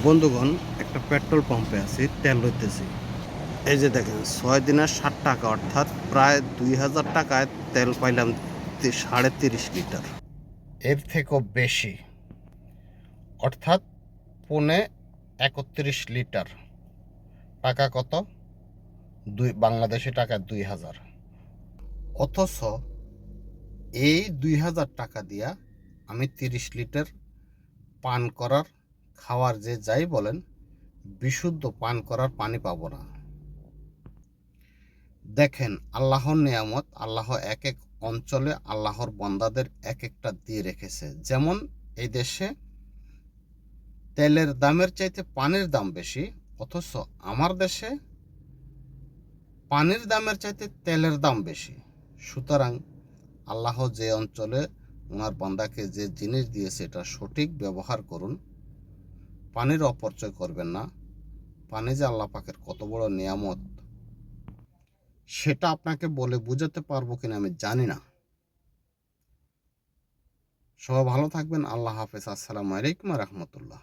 বন্ধুগণ, একটা পেট্রোল পাম্পে আছি, তেল লইতেছি। এই যে দেখেন, 6 দিনে 60 টাকা, অর্থাৎ প্রায় 2000 টাকায় তেল পাইলাম 30.5 লিটার। এর থেকেও বেশি, অর্থাৎ পৌনে 31 লিটার। টাকা কত? বাংলাদেশি টাকায় 2000। অথচ এই 2000 টাকা দিয়া আমি 30 লিটার পান করার, খাওয়ার, যে যাই বলেন, বিশুদ্ধ পান করার পানি পাবো না। দেখেন, আল্লাহর নিয়ামত, আল্লাহ এক এক অঞ্চলে আল্লাহর বান্দাদের এক একটা দিয়ে রেখেছে। যেমন এই দেশে তেলের দামের চাইতে পানির দাম বেশি, অথচ আমার দেশে পানির দামের চাইতে তেলের দাম বেশি। সুতরাং আল্লাহ যে অঞ্চলে ওনার বান্দাকে যে জিনিস দিয়েছে, এটা সঠিক ব্যবহার করুন। পানির অপচয় করবেন না। পানি যে আল্লাহ পাকের কত বড় নিয়ামত, সেটা আপনাকে বলে বোঝাতে পারবো কিনা আমি জানি না। সবাই ভালো থাকবেন। আল্লাহ হাফেজ। আসসালামু আলাইকুম রহমতুল্লাহ।